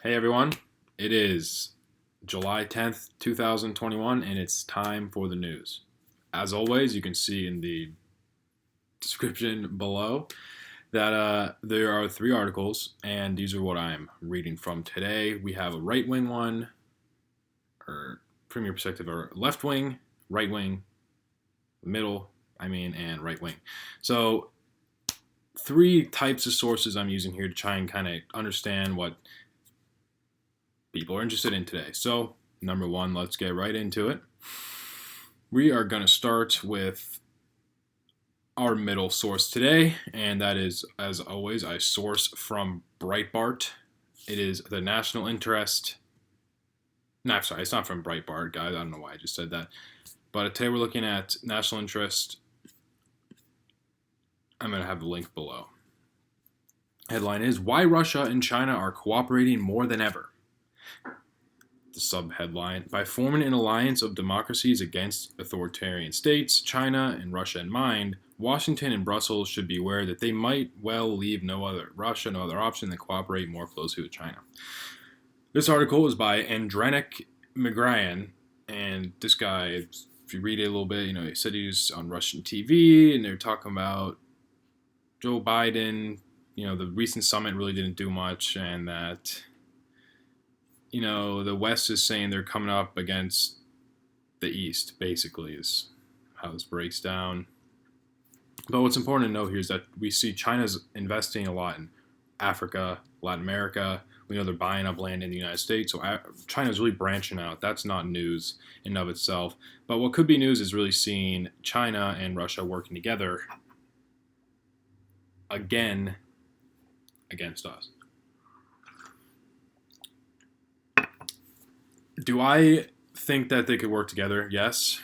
Hey everyone, it is July 10th, 2021, and it's time for the news. As always, you can see in the description below that there are three articles, and these are what I'm reading from today. We have a right wing one, or from your perspective, or left wing, right wing, middle, and right wing. So, three types of sources I'm using here to try and kind of understand what people are interested in today. So, number one, let's get right into it. We are going to start with our middle source today, and that is, as always, I source from Breitbart. It is the national interest. No, I'm sorry, it's not from Breitbart, guys. I don't know why I just said that. But today we're looking at national interest. I'm going to have the link below. Headline is Why Russia and China Are Cooperating More Than Ever. The subheadline By forming an alliance of democracies against authoritarian states, China and Russia in mind, Washington and Brussels should be aware that they might well leave no other option than cooperate more closely with China. This article is by Andrenik Migrayan, and this guy, if you read it a little bit, he said he was on Russian TV, and they're talking about Joe Biden. The recent summit really didn't do much, and that the West is saying they're coming up against the East, basically, is how this breaks down. But what's important to note here is that we see China's investing a lot in Africa, Latin America. We know they're buying up land in the United States, so China's really branching out. That's not news in and of itself. But what could be news is really seeing China and Russia working together again against us. Do I think that they could work together? Yes.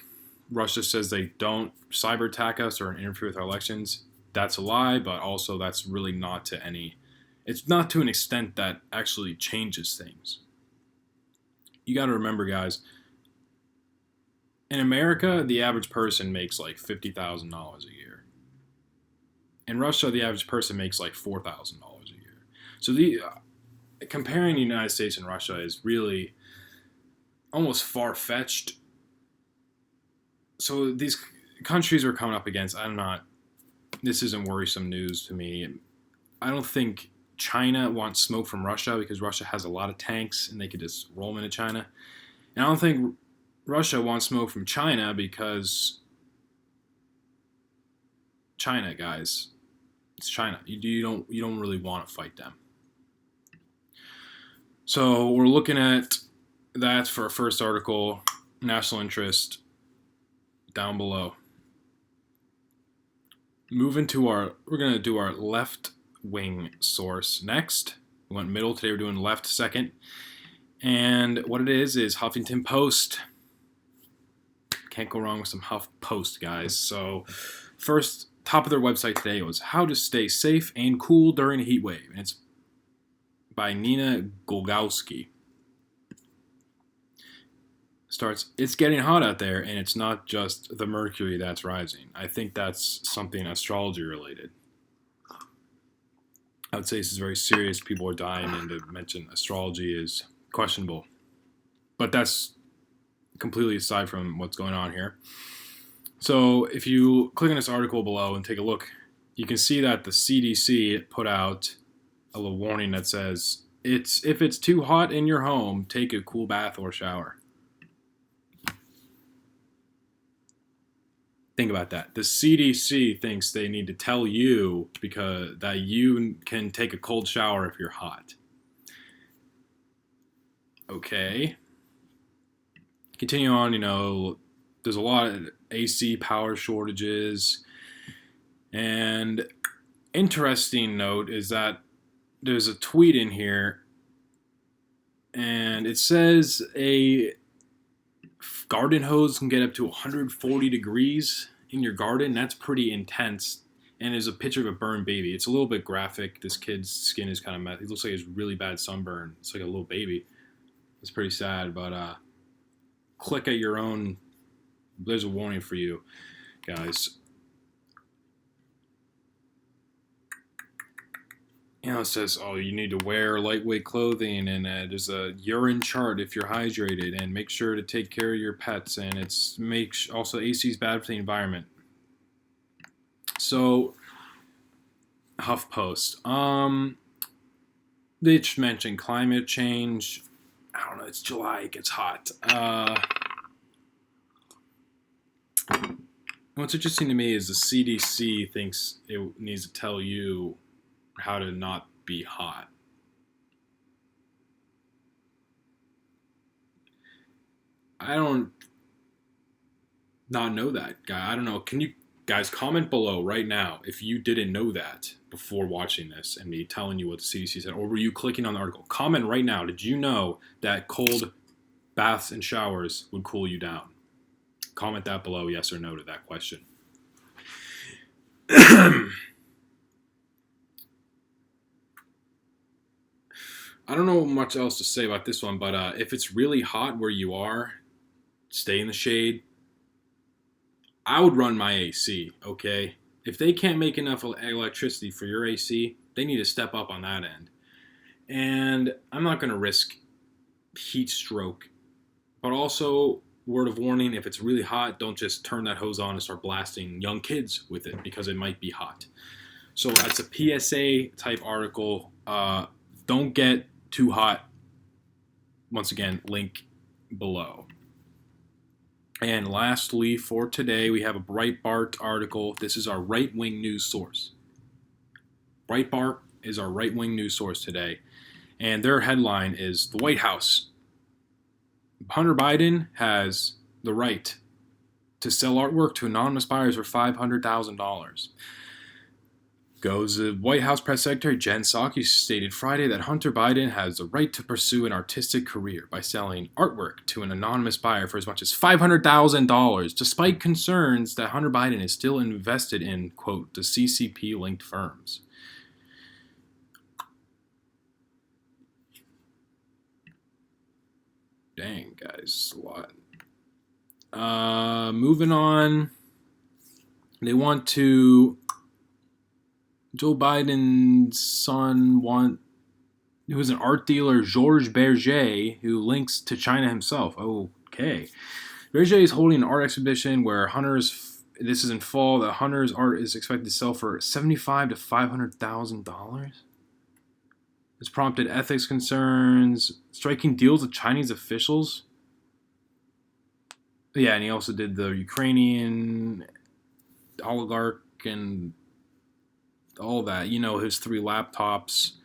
Russia says they don't cyber attack us or interfere with our elections. That's a lie, but also that's really not to any. It's not to an extent that actually changes things. You got to remember, guys, in America, the average person makes like $50,000 a year. In Russia, the average person makes like $4,000 a year. So comparing the United States and Russia is really almost far-fetched. So these countries we're coming up against, this isn't worrisome news to me. I don't think China wants smoke from Russia because Russia has a lot of tanks and they could just roll them into China. And I don't think Russia wants smoke from China because China, guys, it's China. You don't really want to fight them. So we're looking at that for our first article, national interest, down below. We're going to do our left wing source next. We went middle, today we're doing left second. And what it is Huffington Post. Can't go wrong with some Huff Post, guys. So first, top of their website today was How to Stay Safe and Cool During a Heat Wave. And it's by Nina Golgowski. Starts, it's getting hot out there, and it's not just the mercury that's rising. I think that's something astrology related. I would say this is very serious. People are dying, and to mention astrology is questionable. But that's completely aside from what's going on here. So if you click on this article below and take a look, you can see that the CDC put out a little warning that says, if it's too hot in your home, take a cool bath or shower. Think about that. The CDC thinks they need to tell you that you can take a cold shower if you're hot. Okay. Continue on, there's a lot of AC power shortages. And interesting note is that there's a tweet in here, and it says a garden hose can get up to 140 degrees in your garden. That's pretty intense. And there's a picture of a burned baby. It's a little bit graphic. This kid's skin is kind of messy. He looks like he has really bad sunburn. It's like a little baby. It's pretty sad, but click at your own. There's a warning for you, guys. it says, oh, you need to wear lightweight clothing, and there's a urine chart if you're hydrated, and make sure to take care of your pets, and also AC is bad for the environment. So, HuffPost. They just mentioned climate change. I don't know, it's July, it gets hot. What's interesting to me is the CDC thinks it needs to tell you how to not be hot. I don't not know that, guy. I don't know. Can you guys comment below right now if you didn't know that before watching this and me telling you what the CDC said, or were you clicking on the article? Comment right now. Did you know that cold baths and showers would cool you down? Comment that below, yes or no to that question. I don't know much else to say about this one, but if it's really hot where you are, stay in the shade. I would run my AC, okay? If they can't make enough electricity for your AC, they need to step up on that end. And I'm not going to risk heat stroke. But also, word of warning, if it's really hot, don't just turn that hose on and start blasting young kids with it because it might be hot. So that's a PSA type article. Don't get too hot. Once again, link below. And lastly, for today, we have a Breitbart article. This is our right-wing news source. Breitbart is our right-wing news source today. And their headline is, the White House. Hunter Biden has the right to sell artwork to anonymous buyers for $500,000. Goes the White House Press Secretary Jen Psaki stated Friday that Hunter Biden has the right to pursue an artistic career by selling artwork to an anonymous buyer for as much as $500,000, despite concerns that Hunter Biden is still invested in, quote, the CCP-linked firms. Dang, guys, a lot. Moving on. They want to... Joe Biden's son who is an art dealer, Georges Berger, who links to China himself. Okay. Berger is holding an art exhibition where this is in fall, that Hunter's art is expected to sell for $75,000 to $500,000. It's prompted ethics concerns, striking deals with Chinese officials. Yeah, and he also did the Ukrainian oligarch and all that. His 3 laptops.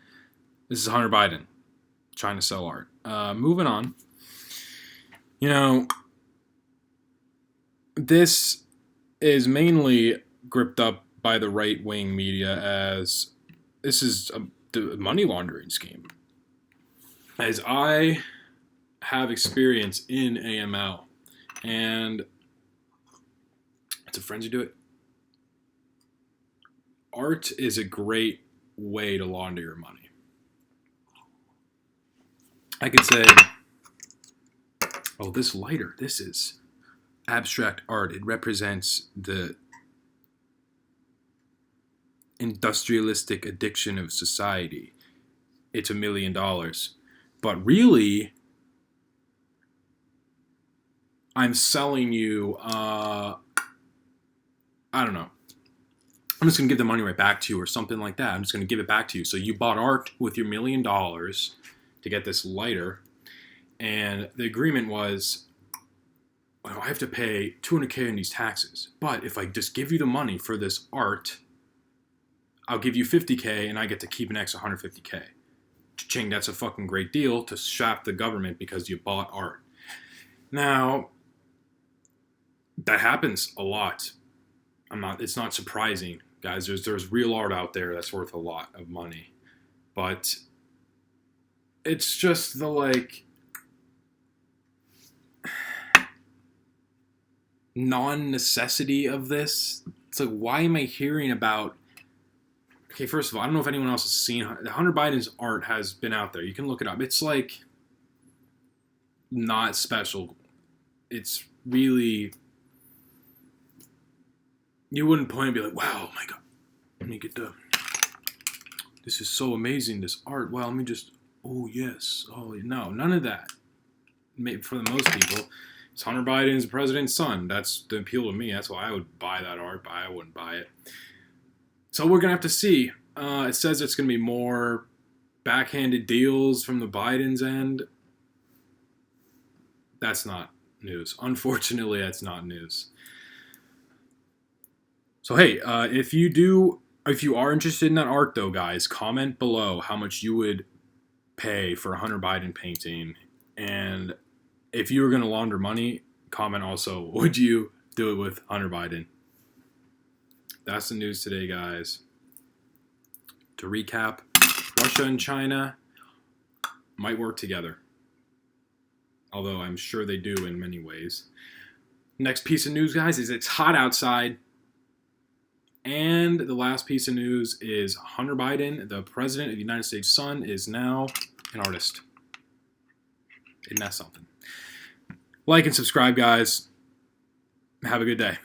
This is Hunter Biden trying to sell art. Moving on. This is mainly gripped up by the right-wing media as this is a money laundering scheme. As I have experience in AML, and it's a friends who do it. Art is a great way to launder your money. I could say, oh, this lighter, this is abstract art. It represents the industrialistic addiction of society. It's $1 million. But really, I'm selling you, I don't know. I'm just going to give the money right back to you or something like that. I'm just going to give it back to you. So you bought art with your $1 million to get this lighter. And the agreement was, I have to pay $200K in these taxes. But if I just give you the money for this art, I'll give you $50K and I get to keep an extra $150K. Ching, that's a fucking great deal to shaft the government because you bought art. Now, that happens a lot. It's not surprising, guys. There's real art out there that's worth a lot of money. But it's just the non-necessity of this. It's like, why am I hearing about... Okay, first of all, I don't know if anyone else has seen... Hunter Biden's art has been out there. You can look it up. It's not special. It's really... You wouldn't point and be like, wow, oh my God. Let me get the this is so amazing, this art. Well, let me just, oh, yes. Oh, no, none of that. For the most people, it's Hunter Biden's president's son. That's the appeal to me. That's why I would buy that art, but I wouldn't buy it. So we're going to have to see. It says it's going to be more backhanded deals from the Biden's end. That's not news. Unfortunately, that's not news. So hey, if you are interested in that art though, guys, comment below how much you would pay for a Hunter Biden painting. And if you were going to launder money, comment also, would you do it with Hunter Biden? That's the news today, guys. To recap, Russia and China might work together. Although I'm sure they do in many ways. Next piece of news, guys, is it's hot outside. And the last piece of news is Hunter Biden, the president of the United States' son, is now an artist. Isn't that something? Like and subscribe, guys. Have a good day.